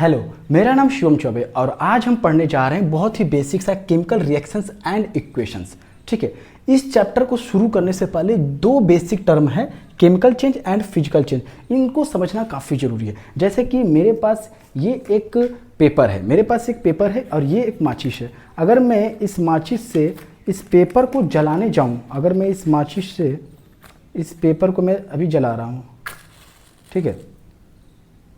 Hello, मेरा नाम शिवम चौबे और आज हम पढ़ने जा रहे हैं बहुत ही बेसिक सा केमिकल रिएक्शंस एंड इक्वेशंस। ठीक है, इस चैप्टर को शुरू करने से पहले दो बेसिक टर्म है, chemical change and physical change. इनको समझना काफ़ी ज़रूरी है। जैसे कि मेरे पास ये एक पेपर है, और ये एक माचिस है। अगर मैं इस माचिस से इस पेपर को जलाने जाऊँ, अगर मैं इस माचिस से इस पेपर को मैं अभी जला रहा हूँ, ठीक है,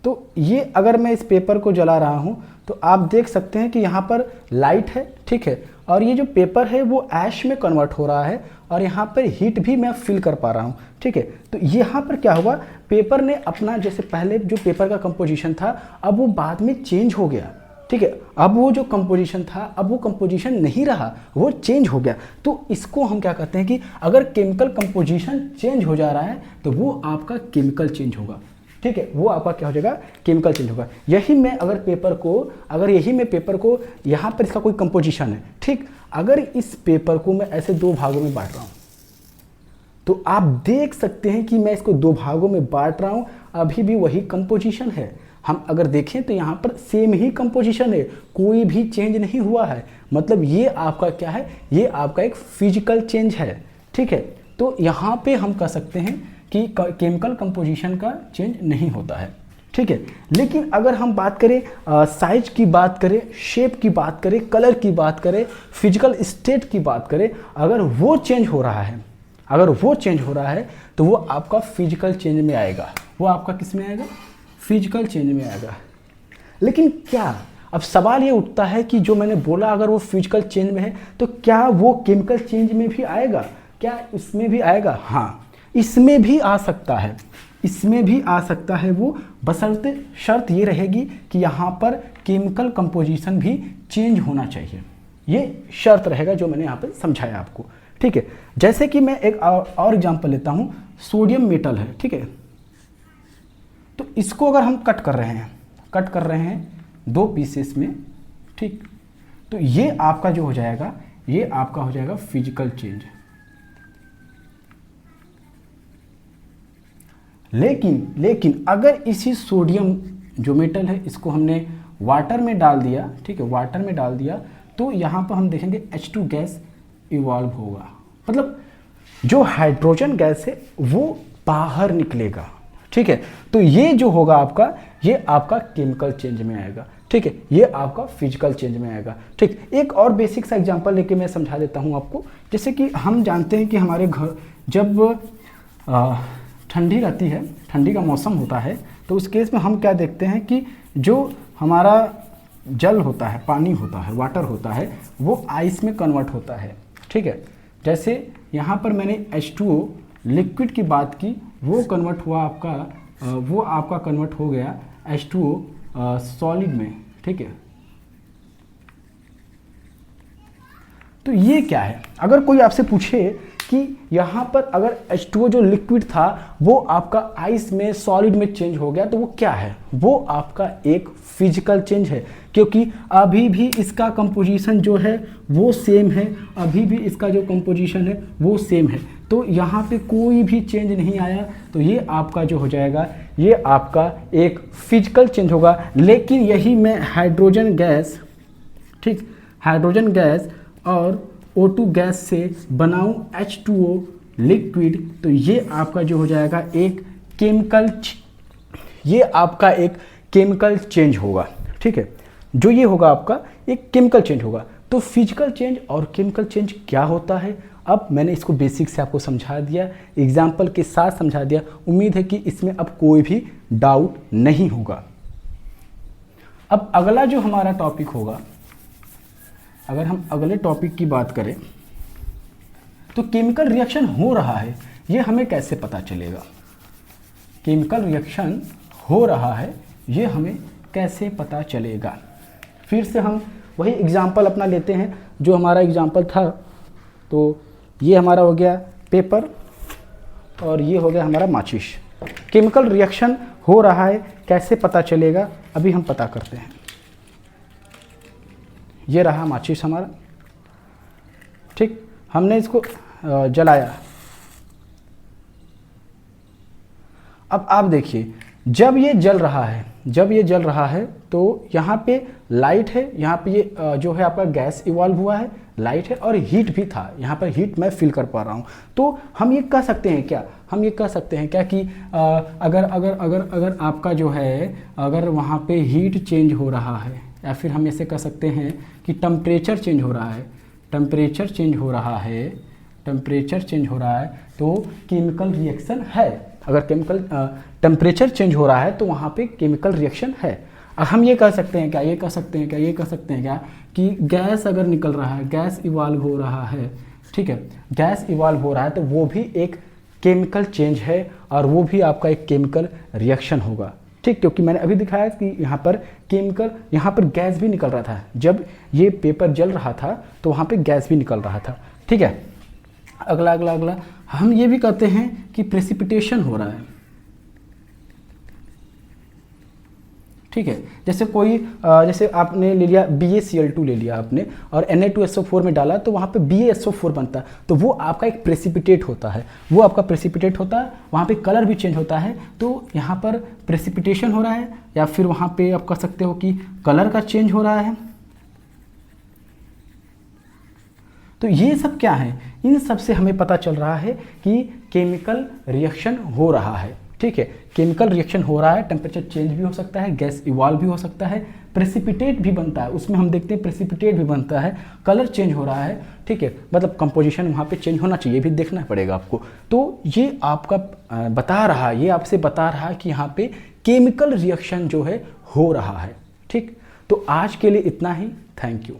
तो ये अगर मैं इस पेपर को जला रहा हूँ तो आप देख सकते हैं कि यहाँ पर लाइट है, ठीक है, और ये जो पेपर है वो ऐश में कन्वर्ट हो रहा है और यहाँ पर हीट भी मैं फील कर पा रहा हूँ। ठीक है, तो यहाँ पर क्या हुआ, पेपर ने अपना, जैसे पहले जो पेपर का कंपोजिशन था अब वो बाद में चेंज हो गया। ठीक है, अब वो जो कंपोजिशन था अब वो कंपोजिशन नहीं रहा, वो चेंज हो गया। तो इसको हम क्या कहते हैं कि अगर केमिकल कंपोजिशन चेंज हो जा रहा है तो वो आपका केमिकल चेंज होगा। ठीक है, वो आपका क्या हो जाएगा, केमिकल चेंज होगा। यही मैं अगर पेपर को यहाँ पर इसका कोई कंपोजिशन है, ठीक, अगर इस पेपर को मैं ऐसे दो भागों में बांट रहा हूँ तो आप देख सकते हैं कि मैं इसको दो भागों में बांट रहा हूँ, अभी भी वही कंपोजिशन है। हम अगर देखें तो यहाँ पर सेम ही कंपोजिशन है, कोई भी चेंज नहीं हुआ है। मतलब ये आपका क्या है, ये आपका एक फिजिकल चेंज है। ठीक है, तो यहाँ पे हम कह सकते हैं कि केमिकल कंपोजिशन का चेंज नहीं होता है। ठीक है, लेकिन अगर हम बात करें साइज की बात करें, शेप की बात करें, कलर की बात करें, फिजिकल स्टेट की बात करें, अगर वो चेंज हो रहा है तो वो आपका फिजिकल चेंज में आएगा। वो आपका किस में आएगा, फिजिकल चेंज में आएगा। लेकिन क्या, अब सवाल ये उठता है कि जो मैंने बोला अगर वो फिजिकल चेंज में है तो क्या वो केमिकल चेंज में भी आएगा, क्या इसमें भी आएगा? हाँ, इसमें भी आ सकता है वो, बशर्ते शर्त ये रहेगी कि यहाँ पर केमिकल कंपोजिशन भी चेंज होना चाहिए। ये शर्त रहेगा जो मैंने यहाँ पर समझाया आपको। ठीक है, जैसे कि मैं एक और एग्जांपल लेता हूँ, सोडियम मेटल है, ठीक है, तो इसको अगर हम कट कर रहे हैं दो पीसेस में, ठीक, तो ये आपका जो हो जाएगा, ये आपका हो जाएगा फिजिकल चेंज। लेकिन अगर इसी सोडियम जो मेटल है इसको हमने वाटर में डाल दिया, ठीक है, वाटर में डाल दिया, तो यहाँ पर हम देखेंगे H2 गैस इवॉल्व होगा। मतलब जो हाइड्रोजन गैस है वो बाहर निकलेगा। ठीक है, तो ये जो होगा आपका, ये आपका केमिकल चेंज में आएगा। ठीक है, ये आपका फिजिकल चेंज में आएगा। ठीक, एक और बेसिक सा एग्जांपल लेके मैं समझा देता हूँ आपको। जैसे कि हम जानते हैं कि हमारे घर जब ठंडी रहती है, ठंडी का मौसम होता है, तो उस केस में हम क्या देखते हैं कि जो हमारा जल होता है, पानी होता है, वाटर होता है, वो आइस में कन्वर्ट होता है। ठीक है, जैसे यहाँ पर मैंने H2O लिक्विड की बात की, वो कन्वर्ट हुआ आपका, वो आपका कन्वर्ट हो गया H2O सॉलिड में। ठीक है, तो ये क्या है, अगर कोई आपसे पूछे कि यहाँ पर अगर H2O जो लिक्विड था वो आपका आइस में, सॉलिड में चेंज हो गया, तो वो क्या है, वो आपका एक फिजिकल चेंज है, क्योंकि अभी भी इसका कंपोजिशन जो है वो सेम है, अभी भी इसका जो कंपोजिशन है वो सेम है, तो यहाँ पे कोई भी चेंज नहीं आया, तो ये आपका जो हो जाएगा, ये आपका एक फिजिकल चेंज होगा। लेकिन यही मैं हाइड्रोजन गैस, ठीक, हाइड्रोजन गैस और O2 गैस से बनाऊं H2O लिक्विड, तो ये आपका जो हो जाएगा एक केमिकल चेंज होगा। ठीक है, जो ये होगा आपका एक केमिकल चेंज होगा। तो फिजिकल चेंज और केमिकल चेंज क्या होता है, अब मैंने इसको बेसिक से आपको समझा दिया, एग्जाम्पल के साथ समझा दिया। उम्मीद है कि इसमें अब कोई भी डाउट नहीं होगा। अब अगला जो हमारा टॉपिक होगा, अगर हम अगले टॉपिक की बात करें तो केमिकल रिएक्शन हो रहा है, ये हमें कैसे पता चलेगा, केमिकल रिएक्शन हो रहा है ये हमें कैसे पता चलेगा। फिर से हम वही एग्जांपल अपना लेते हैं जो हमारा एग्जांपल था। तो ये हमारा हो गया पेपर और ये हो गया हमारा माचिस। केमिकल रिएक्शन हो रहा है, कैसे पता चलेगा, अभी हम पता करते हैं। ये रहा माचिस हमारा, ठीक, हमने इसको जलाया। अब आप देखिए, जब ये जल रहा है तो यहाँ पे लाइट है, यहाँ पे ये जो है आपका गैस इवॉल्व हुआ है, लाइट है और हीट भी था, यहाँ पर हीट मैं फील कर पा रहा हूँ। तो हम ये कह सकते हैं क्या, हम ये कह सकते हैं क्या कि अगर अगर अगर अगर आपका जो है अगर वहाँ पे हीट चेंज हो रहा है, या फिर हम ऐसे कह सकते हैं कि टेम्परेचर चेंज हो रहा है, टेम्परेचर चेंज हो रहा है, टेम्परेचर चेंज हो रहा है तो केमिकल रिएक्शन है। अगर केमिकल टेम्परेचर चेंज हो रहा है तो वहाँ पे केमिकल रिएक्शन है। अब हम ये कह सकते हैं क्या, ये कह सकते हैं क्या, ये कह सकते हैं क्या कि गैस अगर निकल रहा है, गैस इवॉल्व हो रहा है, ठीक है, गैस इवॉल्व हो रहा है तो वो भी एक केमिकल चेंज है और वो भी आपका एक केमिकल रिएक्शन होगा, ठीक। क्योंकि मैंने अभी दिखाया कि यहाँ पर केमिकल, यहाँ पर गैस भी निकल रहा था, जब ये पेपर जल रहा था तो वहाँ पे गैस भी निकल रहा था, ठीक है। अगला हम ये भी कहते हैं कि प्रेसिपिटेशन हो रहा है, ठीक है। जैसे कोई जैसे आपने ले लिया BaCl2 ले लिया आपने और Na2SO4 में डाला तो वहाँ पे BaSO4 बनता है, तो वो आपका एक प्रेसिपिटेट होता है, वो आपका प्रेसिपिटेट होता है, वहाँ पे कलर भी चेंज होता है। तो यहाँ पर प्रेसिपिटेशन हो रहा है या फिर वहाँ पे आप कह सकते हो कि कलर का चेंज हो रहा है। तो ये सब क्या है, इन सब से हमें पता चल रहा है कि केमिकल रिएक्शन हो रहा है, ठीक है। केमिकल रिएक्शन हो रहा है, टेम्परेचर चेंज भी हो सकता है, गैस इवॉल्व भी हो सकता है, प्रेसिपिटेट भी बनता है, उसमें हम देखते हैं प्रेसिपिटेट भी बनता है, कलर चेंज हो रहा है, ठीक है। मतलब कंपोजिशन वहाँ पे चेंज होना चाहिए, ये भी देखना पड़ेगा आपको। तो ये आपका बता रहा है, ये आपसे बता रहा है कि यहाँ पे केमिकल रिएक्शन जो है हो रहा है, ठीक। तो आज के लिए इतना ही, थैंक यू।